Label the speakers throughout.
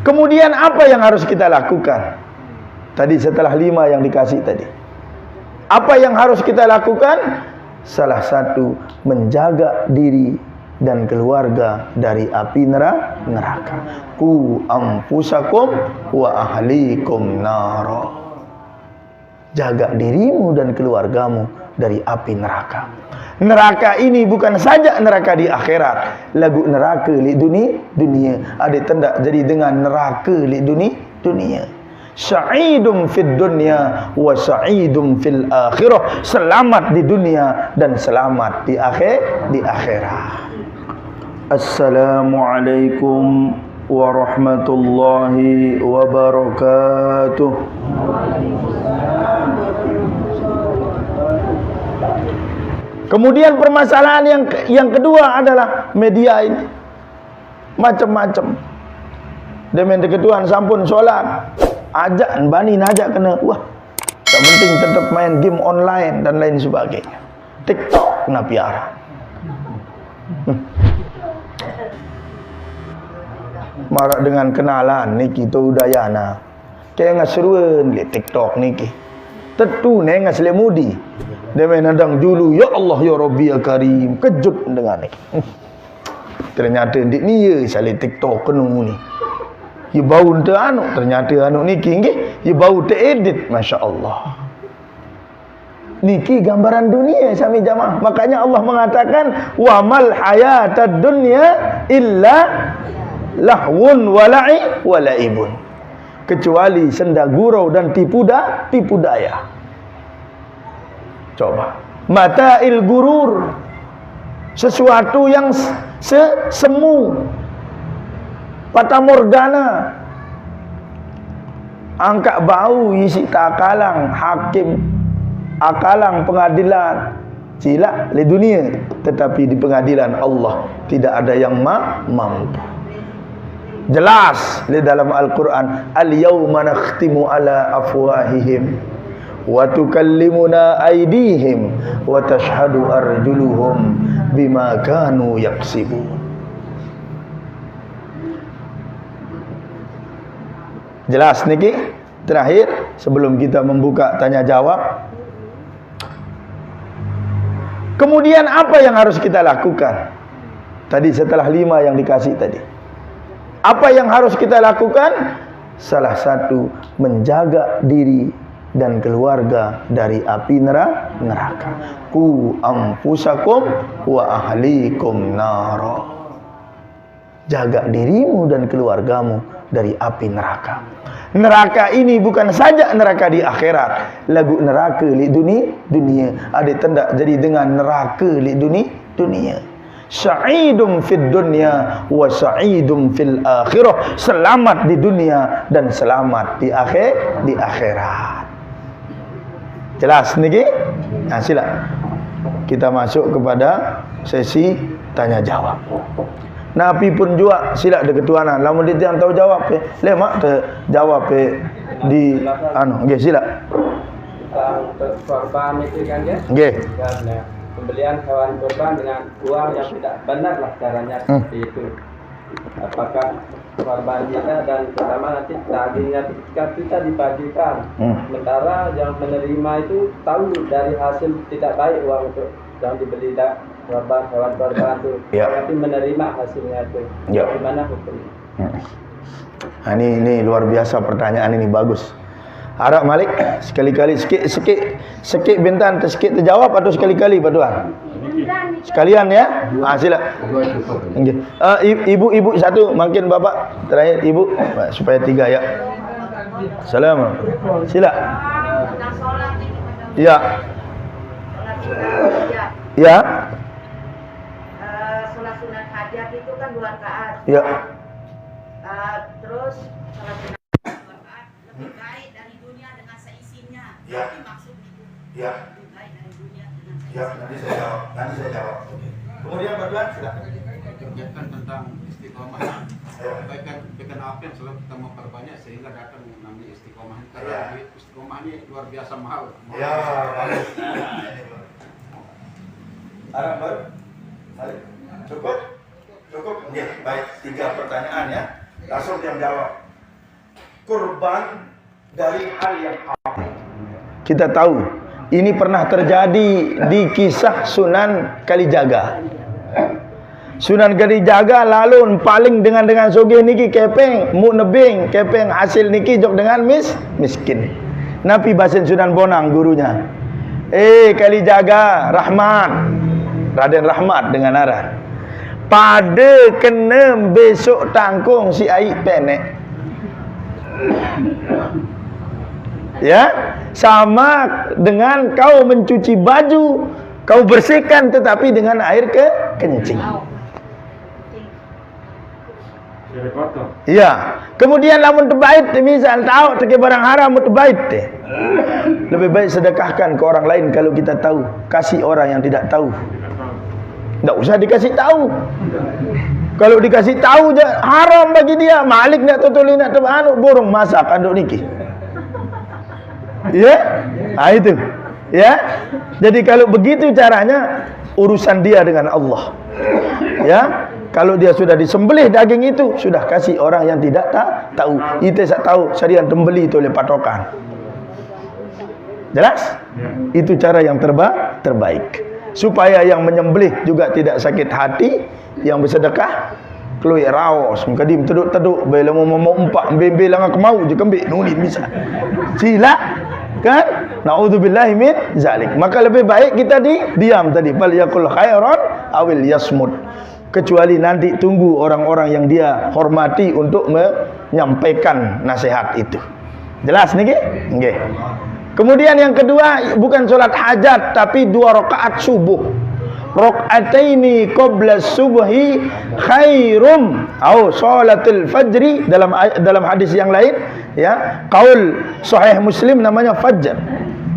Speaker 1: Kemudian apa yang harus kita lakukan? Tadi setelah 5 yang dikasih tadi. Apa yang harus kita lakukan? Salah satu, menjaga diri dan keluarga dari api neraka. Qu anfusakum wa ahlikum nara. Jaga dirimu dan keluargamu dari api neraka. Neraka ini bukan saja neraka di akhirat, lagu neraka di dunia. Ada tanda jadi dengan neraka di dunia. Sa'idum fid dunya wa sa'idum fil akhirah. Selamat di dunia dan selamat di akhirat. Assalamualaikum warahmatullahi wabarakatuh. Kemudian permasalahan yang kedua adalah media ini macam-macam. Demen ketuan sampun solat, ajak bani najak kena wah. Tak penting tetap main game online dan lain sebagainya. TikTok kena piara. Marak dengan kenalan niki tu Udayana. Kayak ngasruan di TikTok niki. Tentu ne ngasle mudi. Demen nadang dulu ya Allah ya Rabbi ya Karim, kejut dengan ni. Ternyata dik ni ya sale TikTok kenu ni. Ya bau ente anu, ternyata anu niki nggih, ya bau te edit, masya-Allah. Niki gambaran dunia sami jamaah. Makanya Allah mengatakan wa mal hayatad dunya illa lahwun wala'i walaibun. Kecuali senda gurau dan tipu daya. Coba. Mata'il gurur. Sesuatu yang semu. Fata morgana. Angkat bau isi takalang hakim, akalang pengadilan. Silap di dunia, tetapi di pengadilan Allah tidak ada yang mampu. Jelas di dalam Al-Quran, al-yawma nakhtimu ala afwahihim wa tukallimuna aydihim wa tashhadu arjuluhum bima kanu yaksibun. Jelas niki. Terakhir sebelum kita membuka tanya jawab, kemudian apa yang harus kita lakukan? Tadi setelah 5 yang dikasih tadi. Apa yang harus kita lakukan? Salah satu, menjaga diri dan keluarga dari api neraka. Qu anfusakum wa ahlikum nara. Jaga dirimu dan keluargamu dari api neraka. Neraka ini bukan saja neraka di akhirat, lagu neraka di dunia. Ada tanda jadi dengan neraka di dunia. Sa'idum fid dunya wa sa'idum fil akhirah. Selamat di dunia dan selamat di akhirat. Jelas niki? Nah, sila kita masuk kepada sesi tanya jawab. Nabi pun juga sila de ketuanan. Lamun dia yang tahu jawab lemak te jawab di anu nggih sila.
Speaker 2: Untuk korban itu kan ya?
Speaker 1: Nggih.
Speaker 2: Pembelian hewan korban dengan uang yang tidak benar lah caranya seperti itu. Apakah korban kita dan pertama nanti dagingnya kita dibagikan. Sementara yang menerima itu tahu dari hasil tidak baik uang itu yang dibeli korban hewan korban itu, tapi menerima hasilnya itu. Bagaimana hukumnya?
Speaker 1: Nah, ini luar biasa pertanyaan ini, bagus. Harap Malik sekali-kali sikit bintan sikit terjawab atau sekali-kali Pak Tuan? Sekalian ya. Sila. Ibu satu, makin Bapak terakhir ibu supaya 3 ya. Assalamualaikum. Sila. Ya. Ya.
Speaker 3: Sholat sunat hajat itu kan 2 rakaat.
Speaker 1: Ya.
Speaker 3: Terus sholat sunat 2 rakaat lebih baik dari dunia dengan seisinya.
Speaker 1: Ya.
Speaker 3: Itu maksud itu.
Speaker 1: Ya.
Speaker 3: Lebih baik dari dunia dengan seisinya.
Speaker 1: Ya, nanti saya jawab. Kemudian Pak Tuan, silakan.
Speaker 4: Terkaitan tentang istiqomah. Berikan apa yang selalu kita memperbanyak sehingga datang namanya istiqomah. Karena istiqomah ini luar biasa mahal.
Speaker 1: Ya, bagus. Harap baru. Cukup? Ya, baik. 3 pertanyaan ya. Langsung yang jawab. kurban dari hal yang haram. Kita tahu ini pernah terjadi di kisah Sunan Kalijaga. Sunan Kalijaga lalu paling dengan sogeh niki kepeng mu nebing kepeng hasil niki jok dengan miskin. Nabi basin Sunan Bonang gurunya. Kalijaga Rahmat. Raden Rahmat dengan arah. Pada kena besok tangkung si aik penek. Ya, sama dengan kau mencuci baju, kau bersihkan tetapi dengan air kencing. Ya, kemudian lamun terbait misal tahu teke barang haram terbait deh. Lebih baik sedekahkan ke orang lain kalau kita tahu, kasih orang yang tidak tahu. Tak usah dikasih tahu. Kalau dikasih tahu je haram bagi dia, malik nak tutuli nak terbanu burung masak anduk niki. Ya, itu. Ya, jadi kalau begitu caranya urusan dia dengan Allah. Ya, kalau dia sudah disembelih daging itu sudah kasih orang yang tidak tahu. Itu saya tahu sarian tembeli itu oleh patokan. Jelas? Itu cara yang terbaik. Supaya yang menyembelih juga tidak sakit hati, yang bersedekah keluar raos mengkadim teduk-teduk bila mau umpak bembel lang aku mau je kembik nuni bisa. Sila kan? Naudzubillahi min zalik. Maka lebih baik kita diam tadi. Fal yakul khairan awil yasmut. Kecuali nanti tunggu orang-orang yang dia hormati untuk menyampaikan nasihat itu. Jelas niki? Nggih. Kemudian yang kedua bukan solat hajat tapi 2 rakaat subuh. Rakaataini qabla subhi khairum atau salatul fajri dalam hadis yang lain ya. Qaul sahih Muslim namanya fajr.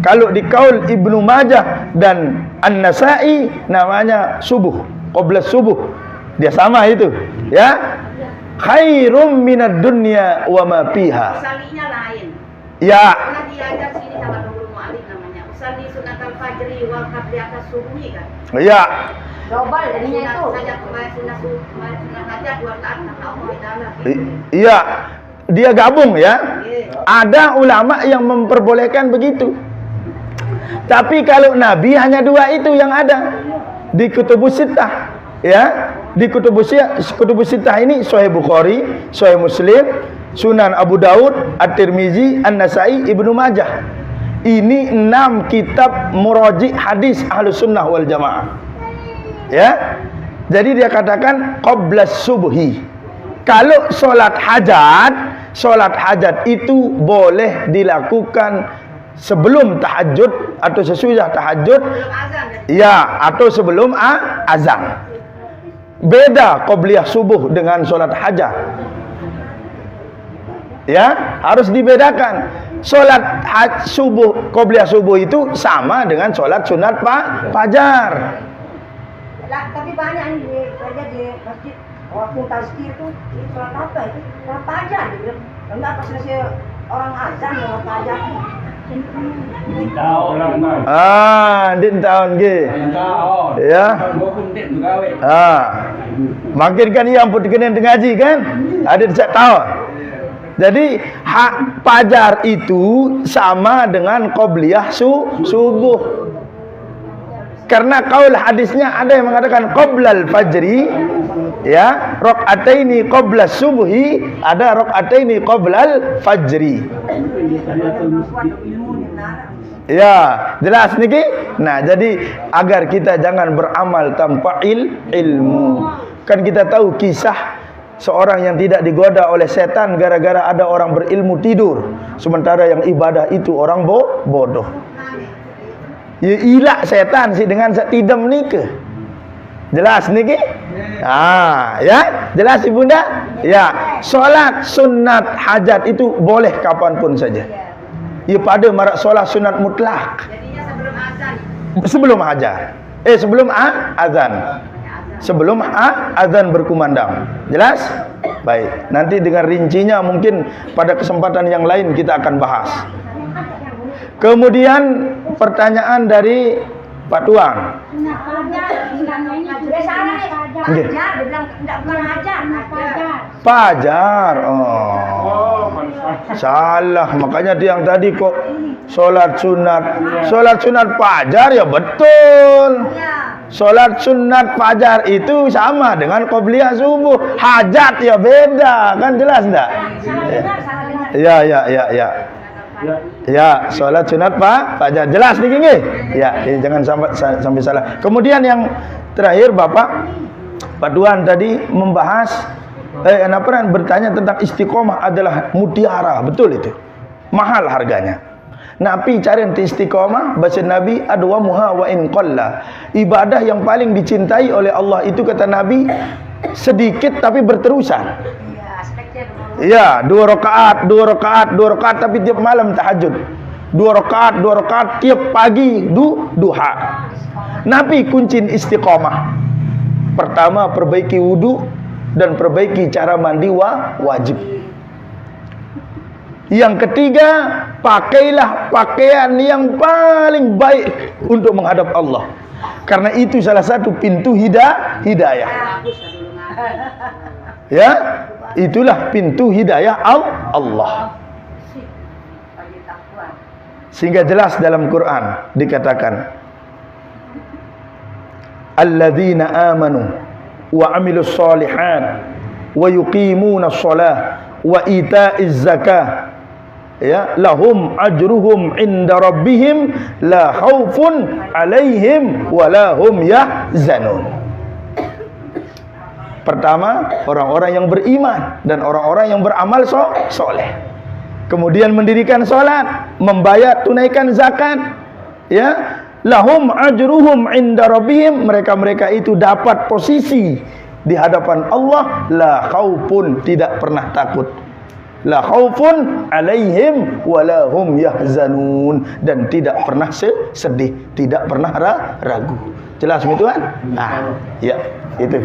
Speaker 1: Kalau di qaul Ibnu Majah dan An-Nasa'i namanya subuh, qabla subuh. Dia sama itu ya. Khairum minad dunya wa ma fiha.
Speaker 3: Usalinya lain.
Speaker 1: Ya.
Speaker 3: Karena diajar sini sama Nurul Mu'alif namanya. Usali sunatul fajri wal qabli atas subuhi kan.
Speaker 1: Ya.
Speaker 3: Global jadinya itu. Saja sunat hajat 2 rakaat kata Allah Taala.
Speaker 1: Iya. Dia gabung ya. Ada ulama yang memperbolehkan begitu. Tapi kalau Nabi hanya 2 itu yang ada di Kutubus Sittah. Ya, di Kutubus Sittah ini Sahih Bukhari, Sahih Muslim, Sunan Abu Daud, At-Tirmizi, An-Nasa'i, Ibnu Majah. Ini 6 kitab muraji hadis Ahlus Sunnah wal Jamaah. Ya. Jadi dia katakan qabla subhi. Kalau solat hajat itu boleh dilakukan sebelum tahajud atau sesudah tahajud. Ya, atau sebelum azan. Beda qabliyah subuh dengan solat hajat. Ya, harus dibedakan. Solat subuh, qabliyah subuh itu sama dengan solat sunat fajar.
Speaker 5: Tapi banyak nih kerja di masjid waktu tazkir itu solat apa itu? Solat fajar gitu. Enggak pas selesai orang azan solat fajar. Din tahun ge. Ya. Makin kan ia ampun dikena ngaji kan? Ada setiap tahun. Jadi hak fajar itu sama dengan qabliyah subuh. Karena kaul hadisnya ada yang mengatakan qablal fajri, ya, rakaataini qabla subhi, ada rakaataini qablal fajri. Ya, jelas niki. Nah, jadi agar kita jangan beramal tanpa ilmu. Kan kita tahu kisah seorang yang tidak digoda oleh setan gara-gara ada orang berilmu tidur, sementara yang ibadah itu orang bodoh. Ya ilak setan sih dengan tidam nike. Jelas niki? Ya, jelas Ibunda? Ya, solat sunat hajat itu boleh kapanpun saja. Ya pada marak solat sunat mutlak.
Speaker 3: Jadinya sebelum azan.
Speaker 1: Sebelum sebelum azan. Sebelum azan berkumandang. Jelas? Baik. Nanti dengan rincinya mungkin pada kesempatan yang lain kita akan bahas. Kemudian pertanyaan dari Pak Tuang. Fajar. Oh.
Speaker 5: Salah, makanya dia yang tadi kok solat sunat fajar ya betul. Solat sunat fajar itu sama dengan qobliyah subuh. Hajat ya beda, kan jelas enggak? Ya. Ya, solat sunat fajar jelas nih gini. Ya, jangan sampai salah. Kemudian yang terakhir Bapak Paduan tadi membahas bertanya tentang istiqomah adalah mutiara, betul itu. Mahal harganya. Nabi cari istiqomah, bahasa Nabi adwamuha wa in qalla. Ibadah yang paling dicintai oleh Allah itu kata Nabi sedikit tapi berterusan. Ya, 2 rakaat tapi tiap malam tahajud. 2 rakaat tiap pagi duha. Nabi kunci istiqomah. Pertama, perbaiki wudu dan perbaiki cara mandi wajib. Yang ketiga, pakailah pakaian yang paling baik untuk menghadap Allah. Karena itu salah satu pintu hidayah. Ya, itulah pintu hidayah Allah. Sehingga jelas dalam Quran dikatakan, alladzina amanu wa amilus solihat wa yuqimuna shalah wa ita'iz zakah ya lahum ajruhum inda rabbihim la khaufun alaihim wa la hum yahzanun. Pertama, orang-orang yang beriman dan orang-orang yang beramal soleh. Kemudian mendirikan salat, membayar, tunaikan zakat. Ya, lahum ajruhum inda rabbihim, mereka-mereka itu dapat posisi di hadapan Allah, la khaufun, tidak pernah takut. La khaufun alaihim wala hum yahzanun, dan tidak pernah sedih, tidak pernah ragu. Jelas itu kan? Nah, ya, itu.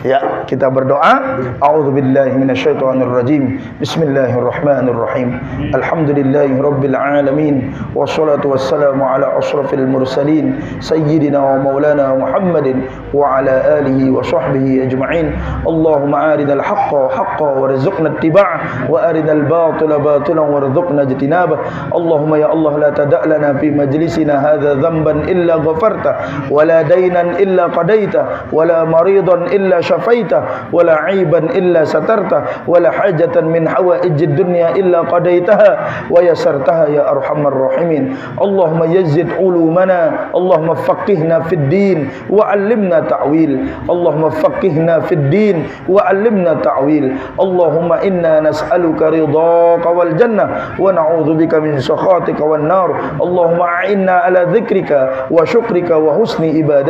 Speaker 5: Ya, kita berdoa. A'udzubillahi minasyaitonirrajim. Bismillahirrahmanirrahim. Alhamdulillahirabbil alamin. Wassalatu wassalamu ala asyrafil mursalin sayyidina wa maulana Muhammadin wa ala alihi wa sahbihi ajma'in. Allahumma arinal haqqa haqqan warzuqna ittiba'ah wa arinal batila batilan warzuqna ijtinabah. Allahumma ya Allah la tada' lana fi majlisina hadza dhanban illa ghafarta wa la daynan illa qadaita wa la maridan illa syafaita wa la aiban illa satarta wa la hajatan min hawaijid dunya illa qadaitaha wa yasartaha ya arhamar rahimin. Allahumma yazzid ulumana, Allahumma faqihna fid din wa 'allimna ta'wil. Allahumma faqihna fid din wa 'allimna ta'wil. Allahumma inna nas'aluka ridhaka wal jannah wa na'udzubika min sakhatika wan nar. Allahumma a'inna ala dzikrika wa syukrika wa husni ibadatik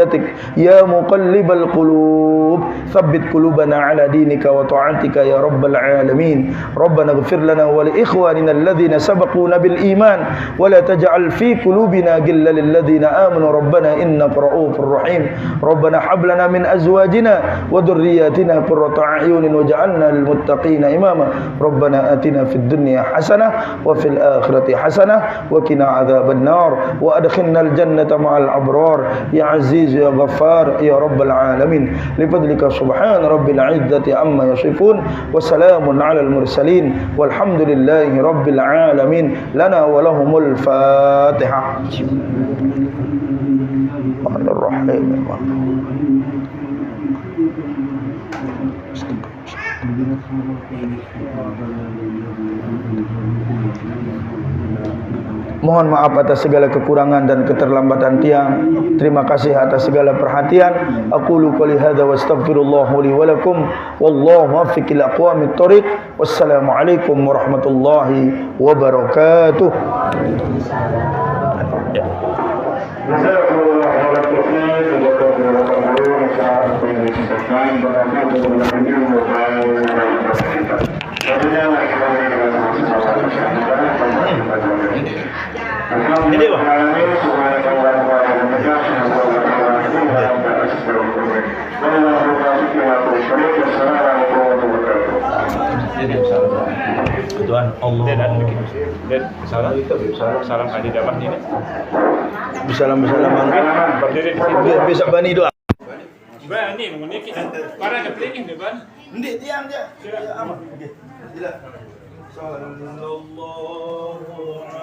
Speaker 5: ya muqallibal qulub, tsabbit qulubana ala dinika wa ta'atika ya rabbal alamin. Rabbana ighfir lana wa li ikhwanina alladhina sabaquna bil iman wa la taj'al fi qulubina ghillan lil ladzina amanu rabbana innaka ra'ufur rahim. Rabbana hab lana min azwajina wa dhurriyyatina qurrata a'yunin waj'alna lil muttaqina imama. Rabbana atina fid dunya hasanah wa fil akhirati hasanah wa qina adzaban nar wa adkhilna al jannata ma'al abrar ya aziz ya ghaffar ya rabbal alamin. Li fadlika subhana rabbil izzati amma yasifun wa salamun alal mursalin walhamdulillahi rabbil alamin. Lana wa lahumul fatihah. Bismillahirrahmanirrahim. Mohon maaf atas segala kekurangan dan keterlambatan tiang. Terima kasih atas segala perhatian. Aqulu qouli hadza wa astaghfirullah li wa lakum wallahu muwaffiq ila aqwamit thoriq. Wassalamualaikum warahmatullahi wabarakatuh. Ini Pak. Tuhan Allah. Salam kali dapat ini. Salam-salam. Bisa bani doa. Bani memiliki para kepeliting depan. Ndik diam dia. Aman. Okey. Sila.
Speaker 1: sallallahu